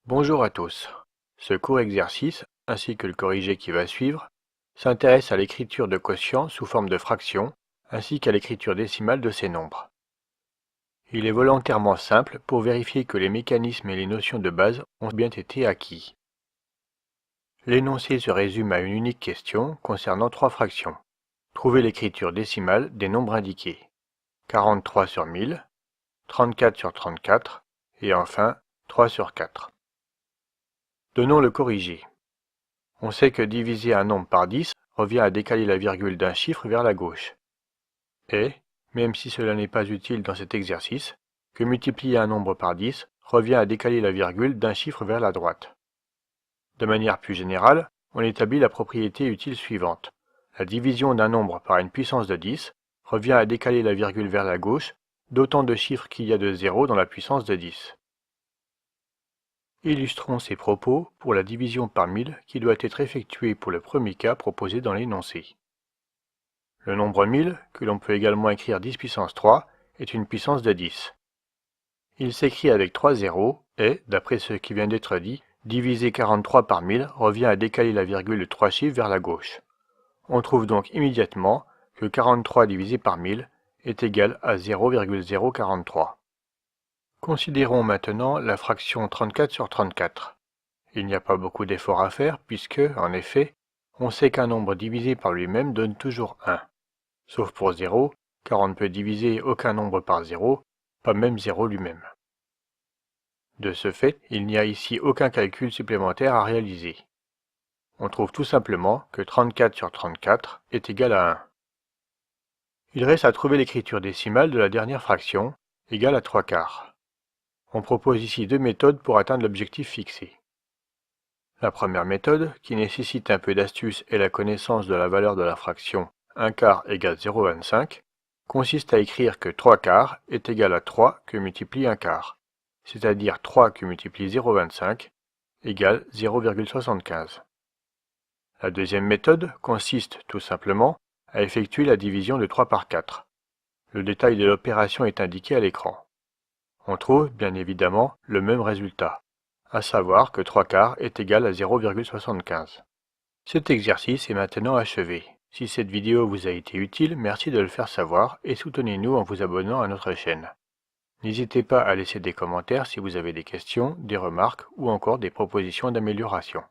Bonjour à tous. Ce court exercice, ainsi que le corrigé qui va suivre, s'intéresse à l'écriture de quotients sous forme de fractions, ainsi qu'à l'écriture décimale de ces nombres. Il est volontairement simple pour vérifier que les mécanismes et les notions de base ont bien été acquis. L'énoncé se résume à une unique question concernant trois fractions. Trouver l'écriture décimale des nombres indiqués. 43 sur 1000, 34 sur 34, et enfin 3 sur 4. Donnons le corrigé. On sait que diviser un nombre par 10 revient à décaler la virgule d'un chiffre vers la gauche. Et, même si cela n'est pas utile dans cet exercice, que multiplier un nombre par 10 revient à décaler la virgule d'un chiffre vers la droite. De manière plus générale, on établit la propriété utile suivante. La division d'un nombre par une puissance de 10 revient à décaler la virgule vers la gauche d'autant de chiffres qu'il y a de zéros dans la puissance de 10. Illustrons ces propos pour la division par 1000 qui doit être effectuée pour le premier cas proposé dans l'énoncé. Le nombre 1000, que l'on peut également écrire 10 puissance 3, est une puissance de 10. Il s'écrit avec 3 zéros et, d'après ce qui vient d'être dit, diviser 43 par 1000 revient à décaler la virgule de 3 chiffres vers la gauche. On trouve donc immédiatement que 43 divisé par 1000 est égal à 0,043. Considérons maintenant la fraction 34 sur 34. Il n'y a pas beaucoup d'efforts à faire puisque, en effet, on sait qu'un nombre divisé par lui-même donne toujours 1. Sauf pour 0, car on ne peut diviser aucun nombre par 0, pas même 0 lui-même. De ce fait, il n'y a ici aucun calcul supplémentaire à réaliser. On trouve tout simplement que 34 sur 34 est égal à 1. Il reste à trouver l'écriture décimale de la dernière fraction, égale à 3 quarts. On propose ici deux méthodes pour atteindre l'objectif fixé. La première méthode, qui nécessite un peu d'astuce et la connaissance de la valeur de la fraction 1 quart égale 0,25, consiste à écrire que 3 quarts est égal à 3 que multiplie 1 quart, c'est-à-dire 3 que multiplie 0,25 égale 0,75. La deuxième méthode consiste tout simplement à effectuer la division de 3 par 4. Le détail de l'opération est indiqué à l'écran. On trouve bien évidemment le même résultat, à savoir que 3 quarts est égal à 0,75. Cet exercice est maintenant achevé. Si cette vidéo vous a été utile, merci de le faire savoir et soutenez-nous en vous abonnant à notre chaîne. N'hésitez pas à laisser des commentaires si vous avez des questions, des remarques ou encore des propositions d'amélioration.